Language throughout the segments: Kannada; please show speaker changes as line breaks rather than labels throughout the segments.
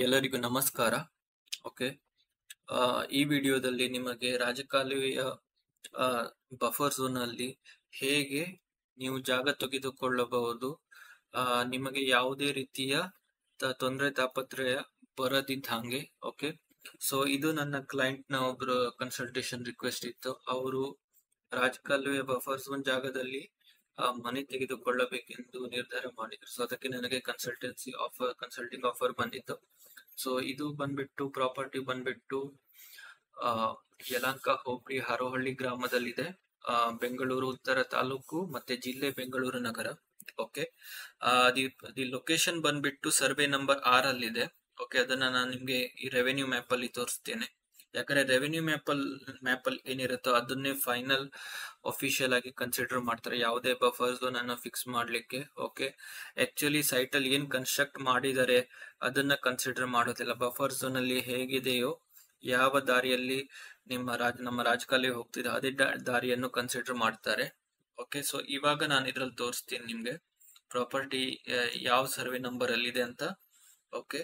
ಎಲ್ಲರಿಗೂ ನಮಸ್ಕಾರ. ಓಕೆ. ಈ ವಿಡಿಯೋದಲ್ಲಿ ನಿಮಗೆ ರಾಜಕಾಲುವೆಯ ಬಫರ್ ಝೋನ್ ಅಲ್ಲಿ ಹೇಗೆ ನೀವು ಜಾಗ ತೆಗೆದುಕೊಳ್ಳಬಹುದು, ನಿಮಗೆ ಯಾವುದೇ ರೀತಿಯ ತೊಂದರೆ ತಾಪತ್ರಯ ಬರದಿದ್ದಂಗೆ. ಓಕೆ. ಸೊ ಇದು ನನ್ನ ಕ್ಲೈಂಟ್ ನ ಒಬ್ರು ಕನ್ಸಲ್ಟೇಷನ್ ರಿಕ್ವೆಸ್ಟ್ ಇತ್ತು. ಅವರು ರಾಜಕಾಲುವೆ ಬಫರ್ ಝೋನ್ ಜಾಗದಲ್ಲಿ ಮನೆ ತೆಗೆದುಕೊಳ್ಳಬೇಕೆಂದು ನಿರ್ಧಾರ ಮಾಡಿದ್ರು. ಸೊ ಅದಕ್ಕೆ ನನಗೆ ಕನ್ಸಲ್ಟಿಂಗ್ ಆಫರ್ ಬಂದಿತ್ತು. ಸೊ ಇದು ಬಂದ್ಬಿಟ್ಟು ಪ್ರಾಪರ್ಟಿ ಬಂದ್ಬಿಟ್ಟು ಯಲಹಂಕ ಹೋಬಳಿ ಹರೋಹಳ್ಳಿ ಗ್ರಾಮದಲ್ಲಿದೆ. ಬೆಂಗಳೂರು ಉತ್ತರ ತಾಲೂಕು ಮತ್ತೆ ಜಿಲ್ಲೆ ಬೆಂಗಳೂರು ನಗರ. ಓಕೆ. ದಿ ಲೊಕೇಶನ್ ಬಂದ್ಬಿಟ್ಟು ಸರ್ವೆ ನಂಬರ್ 6 ಅಲ್ಲಿದೆ. ಓಕೆ, ಅದನ್ನ ನಾನು ನಿಮ್ಗೆ ಈ ರೆವೆನ್ಯೂ ಮ್ಯಾಪ್ ಅಲ್ಲಿ ತೋರಿಸ್ತೇನೆ. ಯಾಕಂದ್ರೆ ರೆವೆನ್ಯೂ ಮ್ಯಾಪ್ ಅಲ್ಲಿ ಏನಿರುತ್ತೋ ಅದನ್ನೇ ಫೈನಲ್ ಅಫಿಷಿಯಲ್ ಆಗಿ ಕನ್ಸಿಡರ್ ಮಾಡ್ತಾರೆ ಯಾವುದೇ ಬಫರ್ ಝೋನ್ ಅನ್ನು ಫಿಕ್ಸ್ ಮಾಡ್ಲಿಕ್ಕೆ. ಓಕೆ. ಆಕ್ಚುಲಿ ಸೈಟ್ ಅಲ್ಲಿ ಏನ್ ಕನ್ಸ್ಟ್ರಕ್ಟ್ ಮಾಡಿದ್ದಾರೆ ಅದನ್ನ ಕನ್ಸಿಡರ್ ಮಾಡೋದಿಲ್ಲ. ಬಫರ್ ಝೋನ್ ಅಲ್ಲಿ ಹೇಗಿದೆಯೋ, ಯಾವ ದಾರಿಯಲ್ಲಿ ನಮ್ಮ ರಾಜಕಾಲುವೆ ಹೋಗ್ತಿದೆ ಅದೇ ದಾರಿಯನ್ನು ಕನ್ಸಿಡರ್ ಮಾಡ್ತಾರೆ. ಓಕೆ. ಸೊ ಇವಾಗ ನಾನು ಇದ್ರಲ್ಲಿ ತೋರಿಸ್ತೀನಿ ನಿಮ್ಗೆ ಪ್ರಾಪರ್ಟಿ ಯಾವ ಸರ್ವೆ ನಂಬರ್ ಅಲ್ಲಿ ಇದೆ ಅಂತ. ಓಕೆ.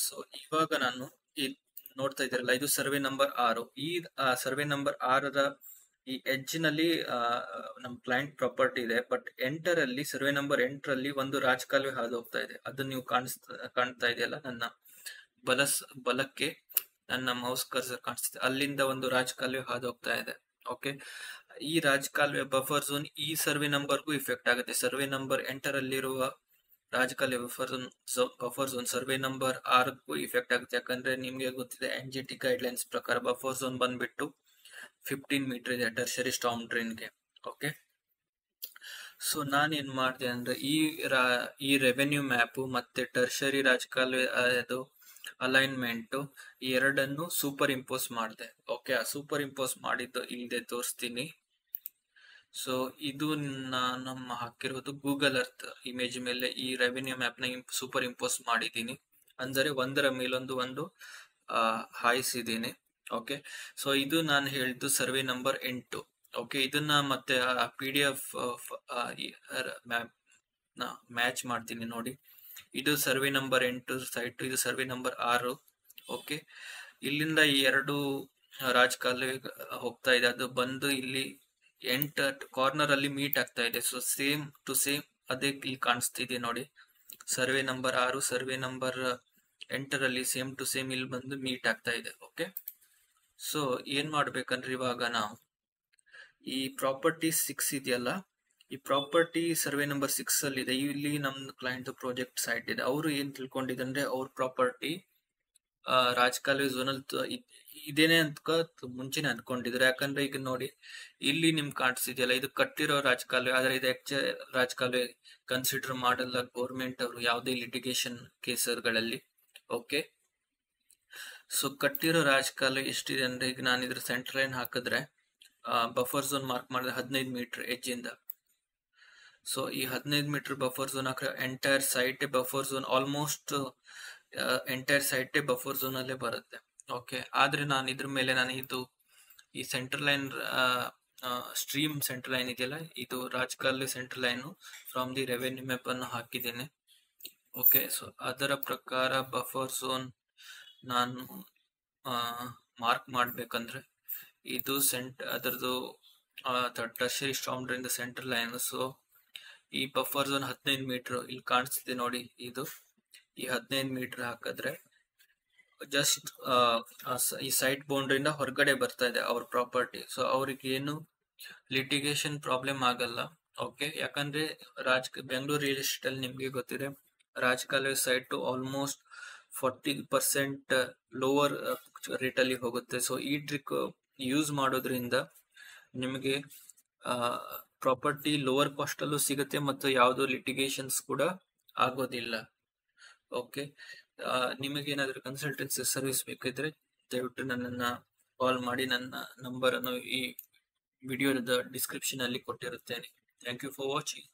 ಸೊ ಇವಾಗ ನಾನು ನೋಡ್ತಾ ಇದ್ದೀರಲ್ಲ, ಇದು ಸರ್ವೆ ನಂಬರ್ 6. ಈ ಸರ್ವೆ ನಂಬರ್ 6ರ ಈ ಎಡ್ಜ್ ನಲ್ಲಿ ನಮ್ ಕ್ಲೈಂಟ್ ಪ್ರಾಪರ್ಟಿ ಇದೆ. ಬಟ್ ಸರ್ವೆ ನಂಬರ್ 8ರಲ್ಲಿ ಒಂದು ರಾಜಕಾಲುವೆ ಹಾದು ಹೋಗ್ತಾ ಇದೆ. ಅದನ್ನ ನೀವು ಕಾಣ್ತಾ ಇದೆಯಲ್ಲ, ನನ್ನ ಬಲಕ್ಕೆ ನನ್ನ ಮೌಸ್ ಕರ್ಸರ್ ಕಾಣಿಸ್ತಿದೆ. ಅಲ್ಲಿಂದ ಒಂದು ರಾಜಕಾಲುವೆ ಹಾದು ಹೋಗ್ತಾ ಇದೆ. ಓಕೆ. ಈ ರಾಜಕಾಲುವೆ ಬಫರ್ ಝೋನ್ ಈ ಸರ್ವೆ ನಂಬರ್ಗೂ ಇಫೆಕ್ಟ್ ಆಗುತ್ತೆ. ಸರ್ವೆ ನಂಬರ್ 8ರಲ್ಲಿರುವ ರಾಜಕಾಲುವೆ ಬಫರ್ ಝೋನ್ ಸರ್ವೆ ನಂಬರ್ 6ಕ್ಕೂ ಇಫೆಕ್ಟ್ ಆಗುತ್ತೆ. ಯಾಕಂದ್ರೆ ನಿಮ್ಗೆ ಗೊತ್ತಿದೆ, NGT ಗೈಡ್ಲೈನ್ಸ್ ಪ್ರಕಾರ ಬಫರ್ ಝೋನ್ ಬಂದ್ಬಿಟ್ಟು 15 ಮೀಟರ್ ಇದೆ ಟರ್ಷರಿ ಸ್ಟಾರ್ಮ್ ಡ್ರೈನ್ಗೆ. ಓಕೆ. ಸೊ ನಾನೇನ್ ಮಾಡಿದೆ ಅಂದ್ರೆ ಈ ರೆವೆನ್ಯೂ ಮ್ಯಾಪ್ ಮತ್ತೆ ಟರ್ಷರಿ ರಾಜಕಾಲುವೆ ಅದು ಅಲೈನ್ಮೆಂಟ್ ಈ ಎರಡನ್ನು ಸೂಪರ್ ಇಂಪೋಸ್ ಮಾಡಿದೆ. ಓಕೆ. ಆ ಸೂಪರ್ ಇಂಪೋಸ್ ಮಾಡಿದ್ದು ಇಲ್ಲದೆ ತೋರಿಸ್ತೀನಿ. ಸೊ ಇದು ನಮ್ಮ ಹಾಕಿರೋದು ಗೂಗಲ್ ಅರ್ತ್ ಇಮೇಜ್ ಮೇಲೆ ಈ ರೆವೆನ್ಯೂ ಮ್ಯಾಪ್ ನ ಸೂಪರ್ ಇಂಪೋಸ್ ಮಾಡಿದ್ದೀನಿ. ಅಂದರೆ ಒಂದರ ಮೇಲೊಂದು ಹಾಯಿಸಿದ್ದೀನಿ. ಓಕೆ. ಸೊ ಇದು ನಾನು ಹೇಳಿದ್ದು ಸರ್ವೆ ನಂಬರ್ 8. ಓಕೆ. ಇದನ್ನ ಮತ್ತೆ PDF ಮ್ಯಾಚ್ ಮಾಡ್ತೀನಿ ನೋಡಿ. ಇದು ಸರ್ವೆ ನಂಬರ್ 8 ಸೈಟ್, ಇದು ಸರ್ವೆ ನಂಬರ್ 6. ಓಕೆ. ಇಲ್ಲಿಂದ ಈ ಎರಡು ರಾಜಕಾಲುವೆ ಹೋಗ್ತಾ ಇದೆ. ಅದು ಬಂದು ಇಲ್ಲಿ 8 ಕಾರ್ನರ್ ಅಲ್ಲಿ ಮೀಟ್ ಆಗ್ತಾ ಇದೆ. ಸೊ ಸೇಮ್ ಟು ಸೇಮ್ ಅದೇ ಇಲ್ಲಿ ಕಾಣಿಸ್ತಿದೆ ನೋಡಿ. ಸರ್ವೆ ನಂಬರ್ 6 ಸರ್ವೆ ನಂಬರ್ 8ರಲ್ಲಿ ಸೇಮ್ ಟು ಸೇಮ್ ಇಲ್ಲಿ ಬಂದು ಮೀಟ್ ಆಗ್ತಾ ಇದೆ. ಓಕೆ. ಸೊ ಏನ್ ಮಾಡ್ಬೇಕಂದ್ರೆ ಇವಾಗ ನಾವು ಈ ಪ್ರಾಪರ್ಟಿ 6 ಇದೆಯಲ್ಲ, ಈ ಪ್ರಾಪರ್ಟಿ ಸರ್ವೆ ನಂಬರ್ 6 ಅಲ್ಲಿ ಇದೆ. ಇಲ್ಲಿ ನಮ್ ಕ್ಲೈಂಟ್ ಪ್ರಾಜೆಕ್ಟ್ ಸೈಟ್ ಇದೆ. ಅವರು ಏನ್ ತಿಳ್ಕೊಂಡಿದ್ರೆ ಅವ್ರ ಪ್ರಾಪರ್ಟಿ ರಾಜಕಾಲುವೆ ಝೋನಲ್ ಇದೇನೆ ಅಂತ ಮುಂಚೆನೆ ಅಂದ್ಕೊಂಡಿದ್ರು. ಯಾಕಂದ್ರೆ ಈಗ ನೋಡಿ, ಇಲ್ಲಿ ನಿಮ್ ಕಾಣಿಸ್ತಿದೆಯಲ್ಲ, ಇದು ಕಟ್ಟಿರೋ ರಾಜಕಾಲುವೆ. ಆದ್ರೆ ಇದು ರಾಜಕಾಲುವೆ ಕನ್ಸಿಡರ್ ಮಾಡಲ್ಲ ಗೌರ್ಮೆಂಟ್ ಅವರು ಯಾವುದೇ ಲಿಟಿಗೇಷನ್ ಕೇಸ್ಗಳಲ್ಲಿ. ಓಕೆ. ಸೊ ಕಟ್ಟಿರೋ ರಾಜಕಾಲುವೆ ಎಷ್ಟಿದೆ ಅಂದ್ರೆ, ಈಗ ನಾನು ಇದ್ರ ಸೆಂಟರ್ ಲೈನ್ ಹಾಕಿದ್ರೆ ಬಫರ್ ಝೋನ್ ಮಾರ್ಕ್ ಮಾಡಿದ್ರೆ 15 ಮೀಟರ್ ಎಡ್ಜ್ ಇಂದ. ಸೊ ಈ 15 ಮೀಟರ್ ಬಫರ್ ಝೋನ್ ಹಾಕಿದ್ರೆ entire site buffer zone, almost entire site buffer zone ಅಲ್ಲೇ ಬರುತ್ತೆ. ಓಕೆ. ಆದ್ರೆ ನಾನು ಇದ್ರ ಮೇಲೆ ಈ centre line stream centre line ಇದೆಯಲ್ಲ, ಇದು ರಾಜಕಾಲುವೆ centre line from the revenue map ಅನ್ನು ಹಾಕಿದ್ದೇನೆ. ಓಕೆ. ಸೊ ಅದರ ಪ್ರಕಾರ ಬಫರ್ ಝೋನ್ ನಾನು ಮಾರ್ಕ್ ಮಾಡ್ಬೇಕಂದ್ರೆ ಇದು ಅದರದ್ದು tertiary storm drain centre line. So ಈ ಬಫರ್ ಝೋನ್ 15 ಮೀಟರ್ ಇಲ್ಲಿ ಕಾಣಿಸ್ತಿದೆ ನೋಡಿ. ಈ 15 ಮೀಟರ್ ಹಾಕಿದ್ರೆ ಜಸ್ಟ್ ಈ ಸೈಟ್ ಬೌಂಡ್ರಿಯಿಂದ ಹೊರಗಡೆ ಬರ್ತಾ ಇದೆ ಅವ್ರ ಪ್ರಾಪರ್ಟಿ. ಸೊ ಅವ್ರಿಗೆ ಏನು ಲಿಟಿಗೇಷನ್ ಪ್ರಾಬ್ಲಮ್ ಆಗಲ್ಲ. ಓಕೆ. ಯಾಕಂದ್ರೆ ಬೆಂಗಳೂರು ರಿಯಲ್ ಎಸ್ಟೇಟ್ ಅಲ್ಲಿ ನಿಮ್ಗೆ ಗೊತ್ತಿದೆ, ರಾಜಕಾಲುವೆ ಸೈಟ್ ಆಲ್ಮೋಸ್ಟ್ 40% ಲೋವರ್ ರೇಟ್ ಅಲ್ಲಿ ಹೋಗುತ್ತೆ. ಸೊ ಈ ಟ್ರಿಕ್ ಯೂಸ್ ಮಾಡೋದ್ರಿಂದ ನಿಮಗೆ ಪ್ರಾಪರ್ಟಿ ಲೋವರ್ ಕಾಸ್ಟ್ ಅಲ್ಲೂ ಸಿಗುತ್ತೆ ಮತ್ತು ಯಾವುದೋ ಲಿಟಿಗೇಷನ್ಸ್ ಕೂಡ ಆಗೋದಿಲ್ಲ. ಓಕೆ. ನಿಮಗೇನಾದ್ರೂ ಕನ್ಸಲ್ಟೆನ್ಸಿ ಸರ್ವಿಸ್ ಬೇಕಿದ್ರೆ ದಯವಿಟ್ಟು ನನ್ನನ್ನ ಕಾಲ್ ಮಾಡಿ. ನನ್ನ ನಂಬರ್ ಅನ್ನು ಈ ವಿಡಿಯೋದ ಡಿಸ್ಕ್ರಿಪ್ಷನ್ ಅಲ್ಲಿ ಕೊಟ್ಟಿರುತ್ತೇನೆ. Thank you for watching.